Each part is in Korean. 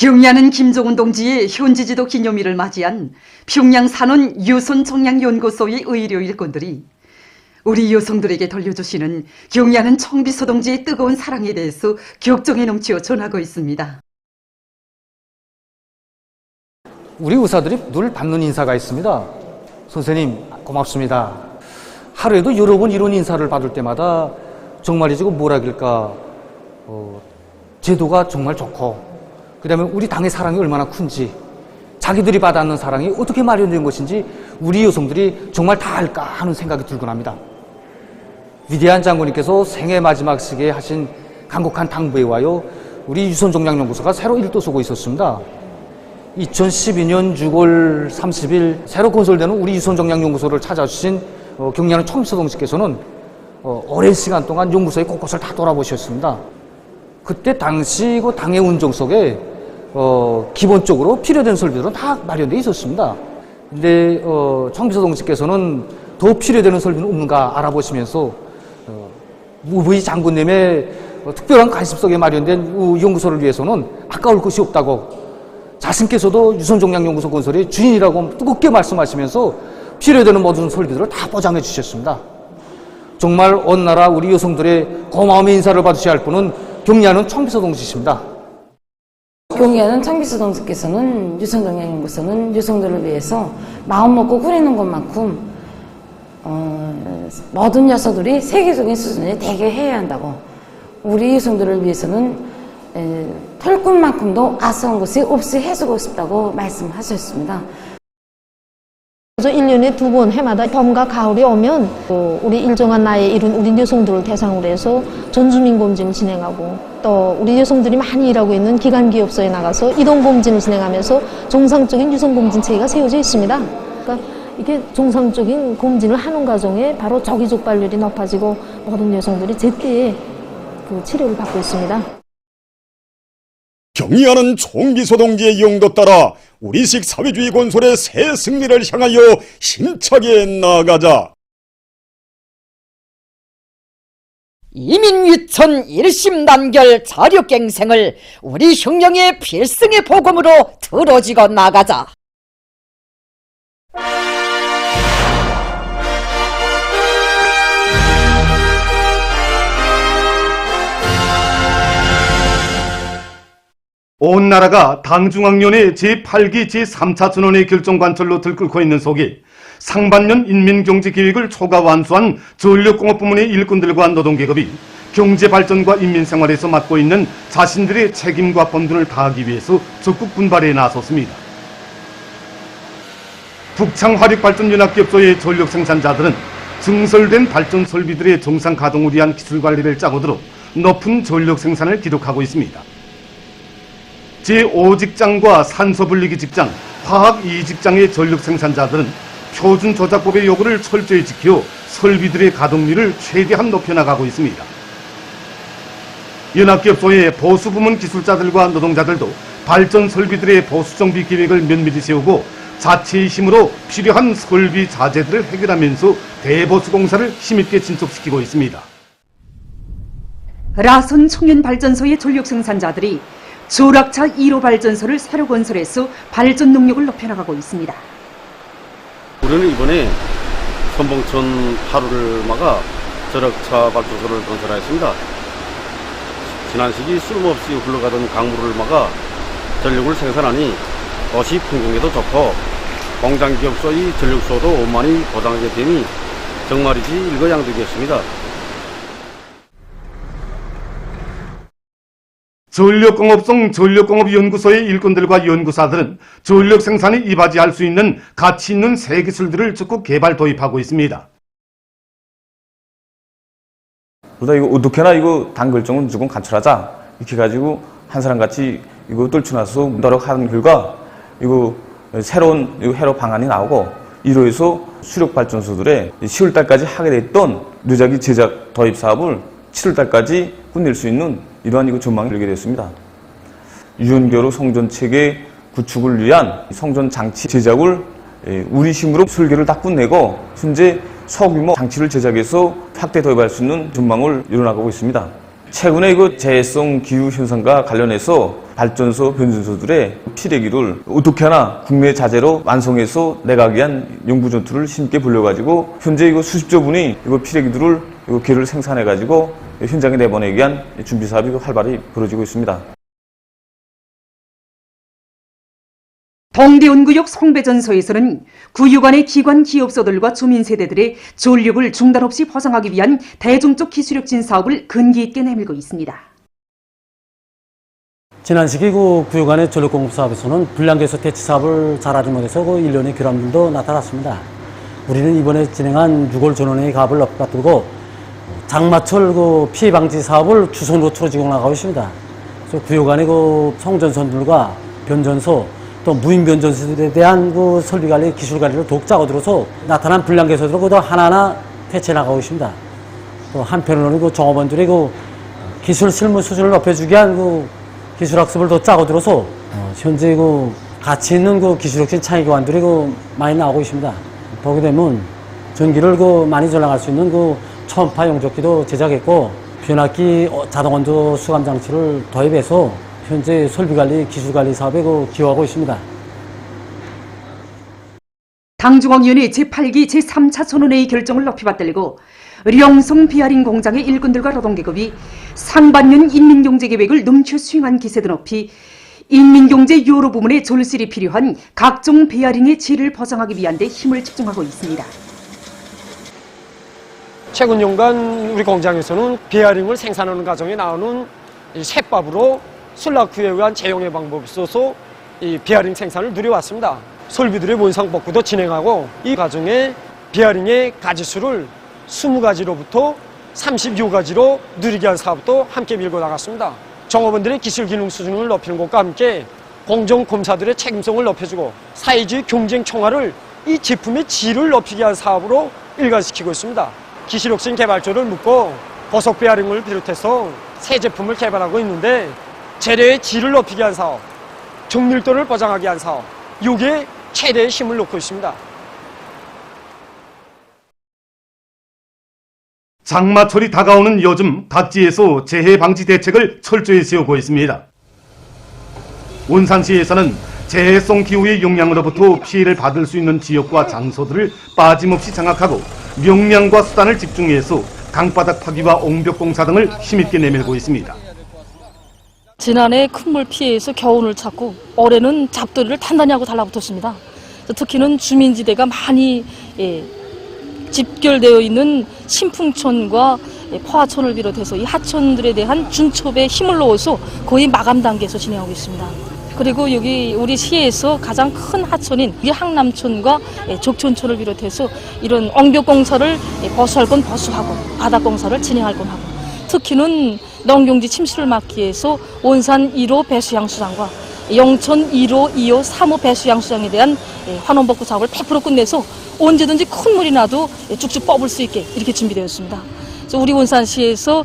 경의하는 김정은 동지의 현지지도 기념일을 맞이한 평양 산원 유손청량연구소의 의료 일꾼들이 우리 여성들에게 돌려주시는 경의하는 청비서 동지의 뜨거운 사랑에 대해서 격정에 넘치어 전하고 있습니다. 우리 의사들이 늘 받는 인사가 있습니다. 선생님 고맙습니다. 하루에도 여러 번 이런 인사를 받을 때마다 정말이지 뭐랄까 제도가 정말 좋고 그 다음에 우리 당의 사랑이 얼마나 큰지 자기들이 받았는 사랑이 어떻게 마련된 것인지 우리 여성들이 정말 다 알까 하는 생각이 들곤 합니다. 위대한 장군님께서 생애 마지막 시기에 하신 간곡한 당부에 와요 우리 유선종량연구소가 새로 일도 서고 있었습니다. 2012년 6월 30일 새로 건설되는 우리 유선종량연구소를 찾아주신 경의하는 청비서 동지께서는 오랜 시간 동안 연구소의 곳곳을 다 돌아보셨습니다. 그때 당시 그 당의 운정 속에 기본적으로 필요된 설비들은 다 마련되어 있었습니다. 근데 청비서 동지께서는 더 필요되는 설비는 없는가 알아보시면서 우리 장군님의 특별한 관심 속에 마련된 연구소를 위해서는 아까울 것이 없다고 자신께서도 유선종량연구소 건설의 주인이라고 뜨겁게 말씀하시면서 필요되는 모든 설비들을 다 보장해 주셨습니다. 정말 온 나라 우리 여성들의 고마움의 인사를 받으셔야 할 분은 경의하는 청비서 동지십니다. 경의하는 청비서 동지께서는 유선종량연구소는 여성들을 위해서 마음 먹고 꾸리는 것만큼 모든 여성들이 세계적인 수준에 대결해야 한다고 우리 여성들을 위해서는 털끝만큼도 아쉬운 것이 없이 해주고 싶다고 말씀하셨습니다. 1년에 2번 해마다 봄과 가을이 오면 우리 일정한 나이에 이른 우리 여성들을 대상으로 해서 전주민 검진을 진행하고 또 우리 여성들이 많이 일하고 있는 기관기업소에 나가서 이동 검진을 진행하면서 정상적인 유선 검진 체계가 세워져 있습니다. 그러니까 이게 정상적인 검진을 하는 과정에 바로 조기족발률이 높아지고 모든 여성들이 제때에 그 치료를 받고 있습니다. 경의하는 총비서 동지의 용도 따라 우리식 사회주의 건설의 새 승리를 향하여 힘차게 나아가자. 이민유천 일심단결 자력갱생을 우리 혁명의 필승의 복음으로 들어지고 나가자. 온 나라가 당중앙위원회 제8기 제3차 전원의 결정관철로 들끓고 있는 속에 상반년 인민경제계획을 초과 완수한 전력공업부문의 일꾼들과 노동계급이 경제발전과 인민생활에서 맡고 있는 자신들의 책임과 본분을 다하기 위해서 적극 분발에 나섰습니다. 북창화력발전연합기업소의 전력생산자들은 증설된 발전 설비들의 정상 가동을 위한 기술관리를 짜고 들어 높은 전력생산을 기록하고 있습니다. 제5직장과 산소분리기 직장, 화학 2직장의 전력 생산자들은 표준 조작법의 요구를 철저히 지켜 설비들의 가동률을 최대한 높여나가고 있습니다. 연합기업소의 보수부문 기술자들과 노동자들도 발전 설비들의 보수정비 계획을 면밀히 세우고 자체의 힘으로 필요한 설비 자재들을 해결하면서 대보수 공사를 힘있게 진척시키고 있습니다. 라선 청년발전소의 전력 생산자들이 조락차 1호 발전소를 새로 건설해서 발전 능력을 높여나가고 있습니다. 우리는 이번에 선봉천 하루를 막아 조락차 발전소를 건설하였습니다. 지난 시기 쓸모없이 흘러가던 강물을 막아 전력을 생산하니 도시 풍경에도 좋고 공장기업소의 전력수요도 원만히 보장하게 되니 정말이지 일거양득이었습니다. 전력공업성 전력공업연구소의 일꾼들과 연구사들은 전력 생산에 이바지할 수 있는 가치 있는 새 기술들을 적극 개발 도입하고 있습니다. 그러다 이거 어떻게나 이거 당 결정을 무조건 간철하자 이렇게 가지고 한 사람 같이 이거 떨쳐놔서 노력하는 결과 이거 새로운 해로 방안이 나오고 이로 해서 수력 발전소들의 10월 달까지 하게 됐던 뇌작기 제작 도입 사업을 7월 달까지 끝낼 수 있는 이러한 이거 전망을 열게 됐습니다. 유연교로 성전 체계 구축을 위한 성전 장치 제작을 우리 힘으로 설계를 다 끝내고 현재 소규모 장치를 제작해서 확대 도입할 수 있는 전망을 이뤄나가고 있습니다. 최근에 이거 재해성 기후 현상과 관련해서 발전소, 변전소들의 피레기를 어떻게 하나 국내 자재로 완성해서 내가기 위한 연구 전투를 힘있게 벌려가지고 현재 이거 수십조 분이 이거 피레기들을 이거 개를 생산해가지고 현장에 내보내기 위한 준비 사업이 활발히 벌어지고 있습니다. 동대운구역 송배전소에서는 구역 안의 기관 기업소들과 주민 세대들의 전력을 중단 없이 보상하기 위한 대중적 기술혁신 사업을 근기 있게 내밀고 있습니다. 지난 시기 구역 안의 전력 공급 사업에서는 불량개수 대치 사업을 잘하지 못해서 일련의 결함들도 나타났습니다. 우리는 이번에 진행한 6월 전원의 가업을 앞두고 장마철 피해 방지 사업을 주선으로 틀어지고 나가고 있습니다. 그래서 구역 안의 송전선들과 변전소 또 무인 변전소에 대한 설비 관리, 기술 관리를 더욱 짜고들어서 나타난 불량 개소들을 하나하나 대체 나가고 있습니다. 또 한편으로는 종업원들의 기술 실무 수준을 높여주기 위한 기술 학습을 더 짜고들어서 현재 가치 있는 기술혁신 창의교환들이 많이 나오고 있습니다. 보게 되면 전기를 많이 절약할 수 있는 초음파 용접기도 제작했고 변압기 자동온도 수감 장치를 도입해서 현재 설비관리, 기술관리 사업에 기여하고 있습니다. 당중앙위원회 제8기 제3차 전원회의 결정을 높이 받들고 령성 비아린 공장의 일꾼들과 노동계급이 상반년 인민경제계획을 넘쳐 수행한 기세도 높이 인민경제 여러 부문의 졸실이 필요한 각종 베어링의 질을 보장하기 위한 데 힘을 집중하고 있습니다. 최근 연간 우리 공장에서는 베어링을 생산하는 과정에 나오는 셋밥으로 순락후에 의한 재용의 방법이 있어서 이 베어링 생산을 누려왔습니다. 설비들의 원상 복구도 진행하고 이 과정에 베어링의 가지수를 20가지로부터 36가지로 누리게 한 사업도 함께 밀고 나갔습니다. 종업원들의 기술 기능 수준을 높이는 것과 함께 공정검사들의 책임성을 높여주고 사회주의 경쟁 총알을 이 제품의 질을 높이게 한 사업으로 일관시키고 있습니다. 기술혁신 개발조를 묶고 보석 베어링을 비롯해서 새 제품을 개발하고 있는데 재료의 질을 높이게 한 사업, 정밀도를 보장하게 한 사업, 이게 최대의 힘을 놓고 있습니다. 장마철이 다가오는 요즘 각지에서 재해 방지 대책을 철저히 세우고 있습니다. 온산시에서는 재해성 기후의 영향으로부터 피해를 받을 수 있는 지역과 장소들을 빠짐없이 장악하고 명량과 수단을 집중해서 강바닥 파기와 옹벽 공사 등을 힘있게 내밀고 있습니다. 지난해 큰 물 피해에서 겨운을 찾고 올해는 잡돌이를 단단히 하고 달라붙었습니다. 특히는 주민지대가 많이 집결되어 있는 신풍천과 포하천을 비롯해서 이 하천들에 대한 준첩에 힘을 넣어서 거의 마감 단계에서 진행하고 있습니다. 그리고 여기 우리 시에서 가장 큰 하천인 항남천과 족천천을 비롯해서 이런 옹벽 공사를 보수할 건 보수하고 바닥 공사를 진행할 건 하고 특히는 농경지 침수를 막기 위해서 온산 1호 배수양수장과 영천 1호, 2호, 3호 배수양수장에 대한 환원복구 사업을 100% 끝내서 언제든지 큰 물이 나도 쭉쭉 뽑을 수 있게 이렇게 준비되었습니다. 그래서 우리 온산시에서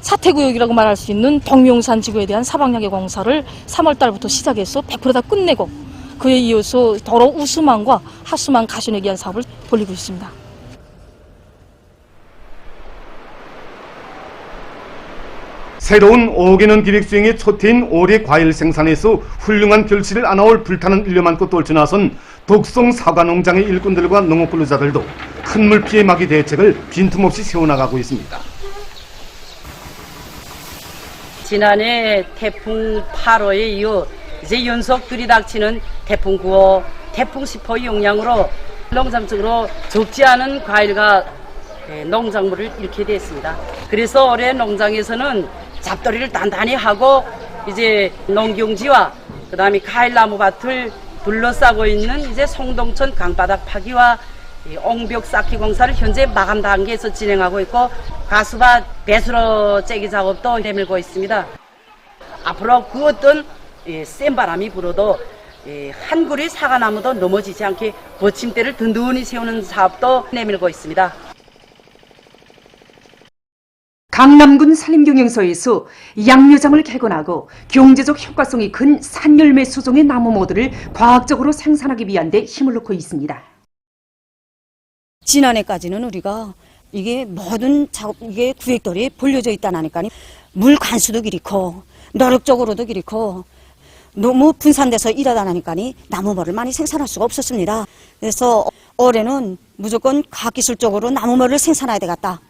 사태구역이라고 말할 수 있는 동명산 지구에 대한 사방야계 공사를 3월 달부터 시작해서 100% 다 끝내고 그에 이어서 도로 우수망과 하수망 가시내기 위한 사업을 벌이고 있습니다. 새로운 5개년 기획 수행의 첫 해인 올해 과일 생산에서 훌륭한 결실을 안아올 불타는 일념 안고 떨쳐나선 독성 사과농장의 일꾼들과 농업 근로자들도 큰 물 피해 막이 대책을 빈틈없이 세워나가고 있습니다. 지난해 태풍 8호에 이어 이제 연속 들이닥치는 태풍 9호, 태풍 10호의 영향으로 농장적으로 적지 않은 과일과 농작물을 잃게 됐습니다. 그래서 올해 농장에서는 잡돌이를 단단히 하고 이제 농경지와 그다음에 과일나무 밭을 둘러싸고 있는 이제 송동천 강바닥 파기와 옹벽 쌓기 공사를 현재 마감 단계에서 진행하고 있고 가수밭 배수로 째기 작업도 내밀고 있습니다. 앞으로 그 어떤 센 바람이 불어도 한 그루의 사과나무도 넘어지지 않게 받침대를 든든히 세우는 사업도 내밀고 있습니다. 강남군 산림경영서에서 양묘장을 개건하고 경제적 효과성이 큰 산열매 수종의 나무 모두를 과학적으로 생산하기 위한 데 힘을 놓고 있습니다. 지난해까지는 우리가 이게 모든 작업, 이게 구획돌이 벌려져 있다니까 물 관수도 그렇고 노력적으로도 그렇고 너무 분산돼서 일하다 나니까니 나무머를 많이 생산할 수가 없었습니다. 그래서 올해는 무조건 과학기술적으로 나무머를 생산해야 되겠다.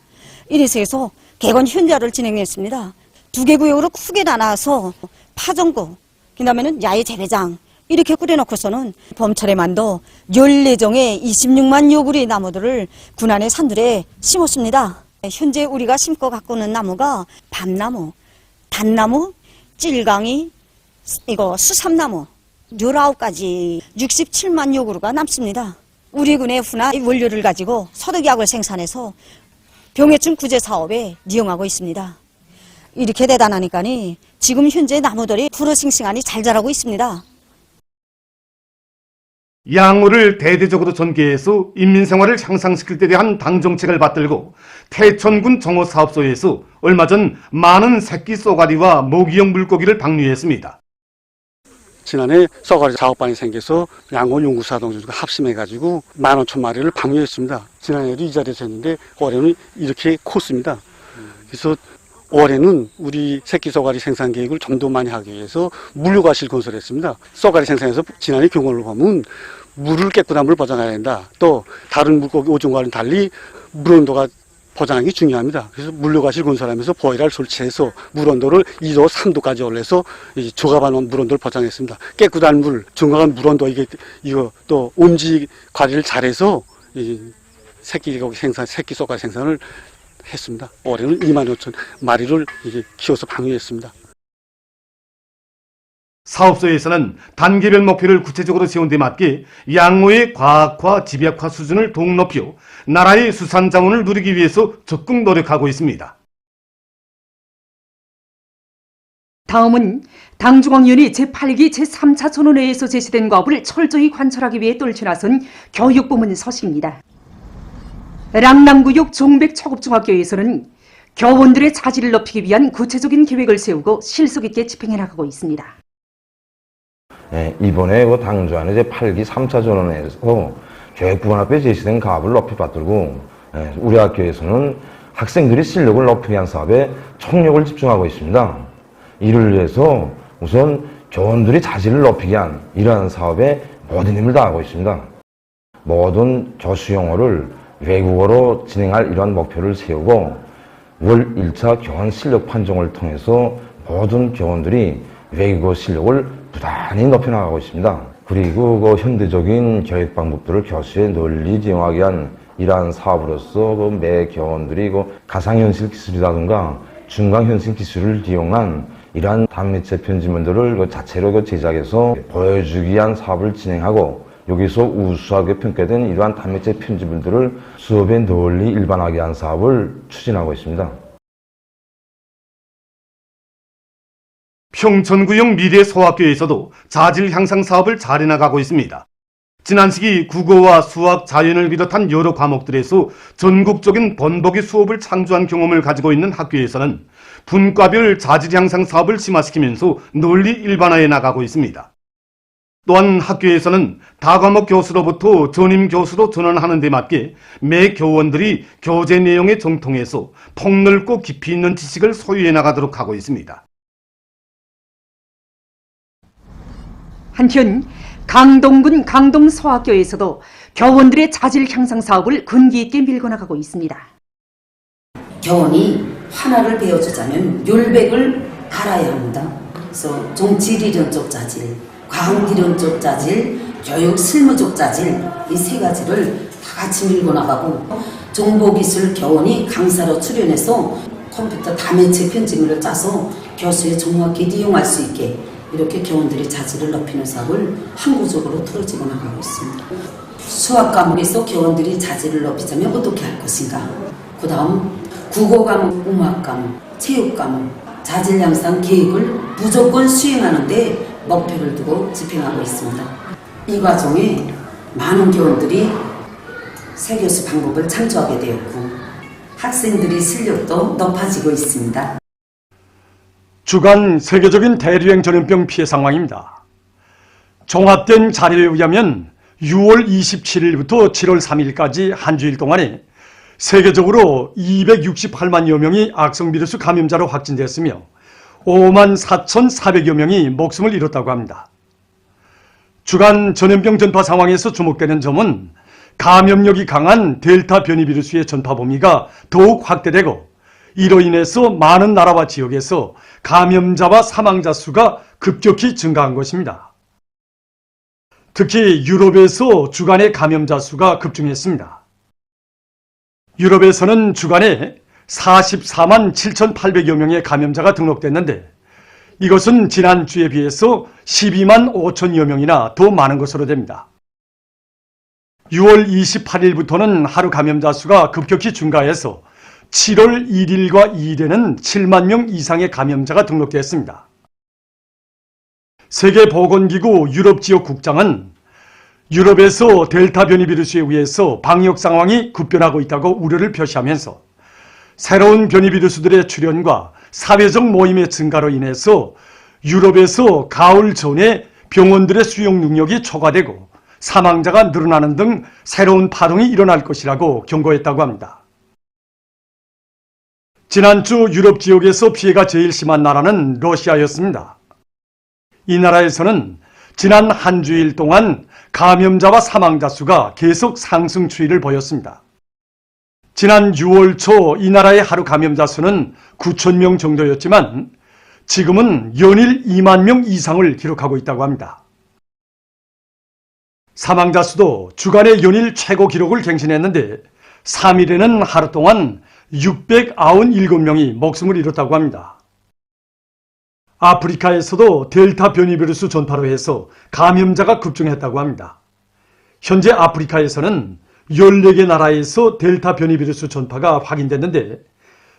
이래서 해서 개건 현자를 진행했습니다. 2개 구역으로 크게 나눠서 파전구, 그 다음에는 야외 재배장 이렇게 꾸려놓고서는 봄철에만도 14종의 26만 요구리의 나무들을 군안의 산들에 심었습니다. 현재 우리가 심고 갖고 있는 나무가 밤나무, 단나무, 찔강이, 수삼나무 19가지 67만 요구르가 남습니다. 우리 군의 훈화 원료를 가지고 소독약을 생산해서 병해충 구제 사업에 이용하고 있습니다. 이렇게 대단하니까니 지금 현재 나무들이 푸르싱싱하니 잘 자라고 있습니다. 양호를 대대적으로 전개해서 인민생활을 향상시킬 데 대한 당정책을 받들고 태천군 정호사업소에서 얼마 전 많은 새끼 쏘가리와 모기형 물고기를 방류했습니다. 지난해 쏘가리 작업반이 생겨서 양호 연구사동주가 합심해가지고 15,000마리를 방류했습니다. 지난해도 이 자리에서 했는데 올해는 이렇게 컸습니다. 그래서 올해는 우리 새끼 쏘가리 생산 계획을 좀 더 많이 하기 위해서 물류과실 건설했습니다. 쏘가리 생산에서 지난해 경험을 보면 물을 깨끗한 물 보장해야 된다. 또 다른 물고기 오종과는 달리 물 온도가 보장하는 게 중요합니다. 그래서 물류과실 건설하면서 보일러를 설치해서 물 온도를 2도, 3도까지 올려서 저감한 물 온도를 보장했습니다. 깨끗한 물, 정확한 물 온도 이거 또 음지 관리를 잘해서 새끼 쏘가리 생산을 했습니다. 올해는 25,000마리를 키워서 방류했습니다. 사업소에서는 단계별 목표를 구체적으로 세운 데 맞게 양호의 과학화, 집약화 수준을 더욱 높여 나라의 수산 자원을 누리기 위해서 적극 노력하고 있습니다. 다음은 당중앙위원회 제8기 제3차 전원회에서 제시된 과업을 철저히 관철하기 위해 떨쳐나선 교육부문 소식입니다. 랑남구역 종백초급중학교에서는 교원들의 자질을 높이기 위한 구체적인 계획을 세우고 실속 있게 집행해 나가고 있습니다. 이번에 당주안의 제8기 3차 전원회에서 교육부문 앞에 제시된 과업을 높이 받들고 우리 학교에서는 학생들이 실력을 높이기 위한 사업에 총력을 집중하고 있습니다. 이를 위해서 우선 교원들이 자질을 높이기 위한 이러한 사업에 모든 힘을 다하고 있습니다. 모든 교수 용어를 외국어로 진행할 이러한 목표를 세우고 월 1차 교원 실력 판정을 통해서 모든 교원들이 외국어 실력을 부단히 높여나가고 있습니다. 그리고 현대적인 교육 방법들을 교수에 널리 제공하기 위한 이러한 사업으로서 매 교원들이 가상현실 기술이라든가 중강현실 기술을 이용한 이러한 단매체 편집물들을 자체로 제작해서 보여주기 위한 사업을 진행하고 여기서 우수하게 평가된 이러한 단매체 편집물들을 수업에 널리 일반화하게 한 사업을 추진하고 있습니다. 평천구역 미래소학교에서도 자질 향상 사업을 잘 해나가고 있습니다. 지난 시기 국어와 수학, 자연을 비롯한 여러 과목들에서 전국적인 번복의 수업을 창조한 경험을 가지고 있는 학교에서는 분과별 자질 향상 사업을 심화시키면서 널리 일반화해 나가고 있습니다. 또한 학교에서는 다과목 교수로부터 전임 교수로 전환하는 데 맞게 매 교원들이 교재 내용에 정통해서 폭넓고 깊이 있는 지식을 소유해 나가도록 하고 있습니다. 한편 강동군 강동소학교에서도 교원들의 자질 향상 사업을 근기 있게 밀고 나가고 있습니다. 교원이 하나를 배워주자면 율백을 알아야 합니다. 그래서 정치리련적 자질, 과학리련적 자질, 교육 실무적 자질 이 세 가지를 다 같이 밀고 나가고 정보기술 교원이 강사로 출연해서 컴퓨터 다매체 편집물을 짜서 교수에 정확히 이용할 수 있게 이렇게 교원들의 자질을 높이는 사업을 항구적으로 틀어지고 나가고 있습니다. 수학 과목에서 교원들이 자질을 높이자면 어떻게 할 것인가? 그 다음 국어 과목, 음악 과목, 체육 과목, 자질 향상 계획을 무조건 수행하는 데 목표를 두고 집행하고 있습니다. 이 과정에 많은 교원들이 새 교수 방법을 창조하게 되었고 학생들의 실력도 높아지고 있습니다. 주간 세계적인 대류행 전염병 피해 상황입니다. 종합된 자료에 의하면 6월 27일부터 7월 3일까지 한 주일 동안에 세계적으로 268만여 명이 악성 비루스 감염자로 확진됐으며 54,400여 명이 목숨을 잃었다고 합니다. 주간 전염병 전파 상황에서 주목되는 점은 감염력이 강한 델타 변이 비루스의 전파 범위가 더욱 확대되고 이로 인해서 많은 나라와 지역에서 감염자와 사망자 수가 급격히 증가한 것입니다. 특히 유럽에서 주간의 감염자 수가 급증했습니다. 유럽에서는 주간에 44만 7,800여 명의 감염자가 등록됐는데 이것은 지난주에 비해서 12만 5천여 명이나 더 많은 것으로 됩니다. 6월 28일부터는 하루 감염자 수가 급격히 증가해서 7월 1일과 2일에는 7만 명 이상의 감염자가 등록되었습니다. 세계보건기구 유럽 지역 국장은 유럽에서 델타 변이 비루스에 의해서 방역 상황이 급변하고 있다고 우려를 표시하면서 새로운 변이 비루스들의 출현과 사회적 모임의 증가로 인해서 유럽에서 가을 전에 병원들의 수용 능력이 초과되고 사망자가 늘어나는 등 새로운 파동이 일어날 것이라고 경고했다고 합니다. 지난주 유럽 지역에서 피해가 제일 심한 나라는 러시아였습니다. 이 나라에서는 지난 한 주일 동안 감염자와 사망자 수가 계속 상승 추이를 보였습니다. 지난 6월 초 이 나라의 하루 감염자 수는 9,000명 정도였지만 지금은 연일 2만 명 이상을 기록하고 있다고 합니다. 사망자 수도 주간의 연일 최고 기록을 갱신했는데 3일에는 하루 동안 697명이 목숨을 잃었다고 합니다. 아프리카에서도 델타 변이 비루스 전파로 해서 감염자가 급증했다고 합니다. 현재 아프리카에서는 14개 나라에서 델타 변이 비루스 전파가 확인됐는데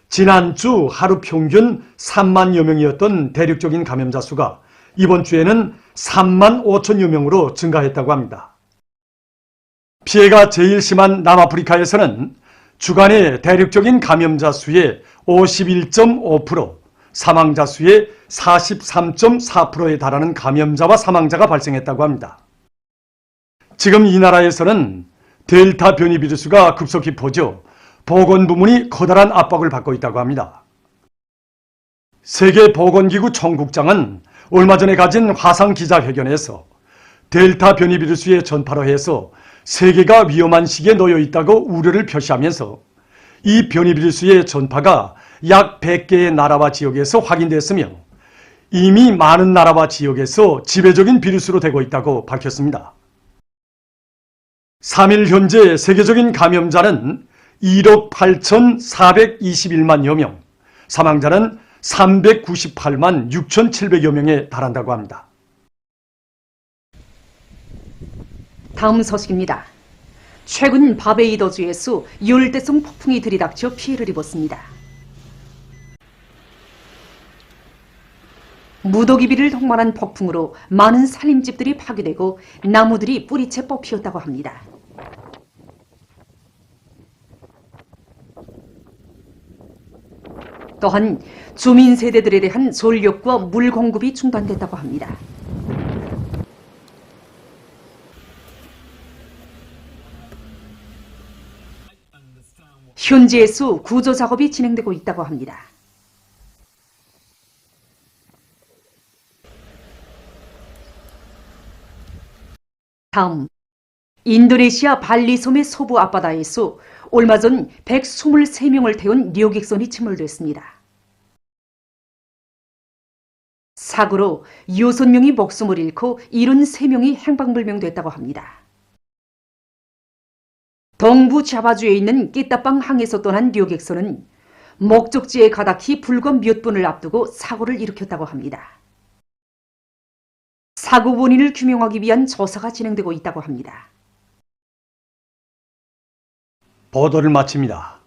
지난주 하루 평균 3만여 명이었던 대륙적인 감염자 수가 이번 주에는 3만 5천여 명으로 증가했다고 합니다. 피해가 제일 심한 남아프리카에서는 주간의 대륙적인 감염자 수의 51.5%, 사망자 수의 43.4%에 달하는 감염자와 사망자가 발생했다고 합니다. 지금 이 나라에서는 델타 변이 비루스가 급속히 퍼져 보건부문이 커다란 압박을 받고 있다고 합니다. 세계보건기구 총국장은 얼마 전에 가진 화상 기자회견에서 델타 변이 비루스의 전파로 해서 세계가 위험한 시기에 놓여 있다고 우려를 표시하면서 이 변이 비루스의 전파가 약 100개의 나라와 지역에서 확인됐으며 이미 많은 나라와 지역에서 지배적인 비루스로 되고 있다고 밝혔습니다. 3일 현재 세계적인 감염자는 1억 8,421만여 명, 사망자는 398만 6,700여 명에 달한다고 합니다. 다음 소식입니다. 최근 바베이더주에서 열대성 폭풍이 들이닥쳐 피해를 입었습니다. 무더기비를 동반한 폭풍으로 많은 살림집들이 파괴되고 나무들이 뿌리채 뽑히었다고 합니다. 또한 주민 세대들에 대한 전력과 물 공급이 중단됐다고 합니다. 현지에서 구조 작업이 진행되고 있다고 합니다. 다음, 인도네시아 발리 섬의 서부 앞바다에서 얼마 전 123명을 태운 류객선이 침몰됐습니다. 사고로 6명이 목숨을 잃고 73명이 행방불명됐다고 합니다. 동부 자바주에 있는 끼따빵 항에서 떠난 류객선은 목적지에 가닿기 불과 몇 분을 앞두고 사고를 일으켰다고 합니다. 사고 원인을 규명하기 위한 조사가 진행되고 있다고 합니다. 보도를 마칩니다.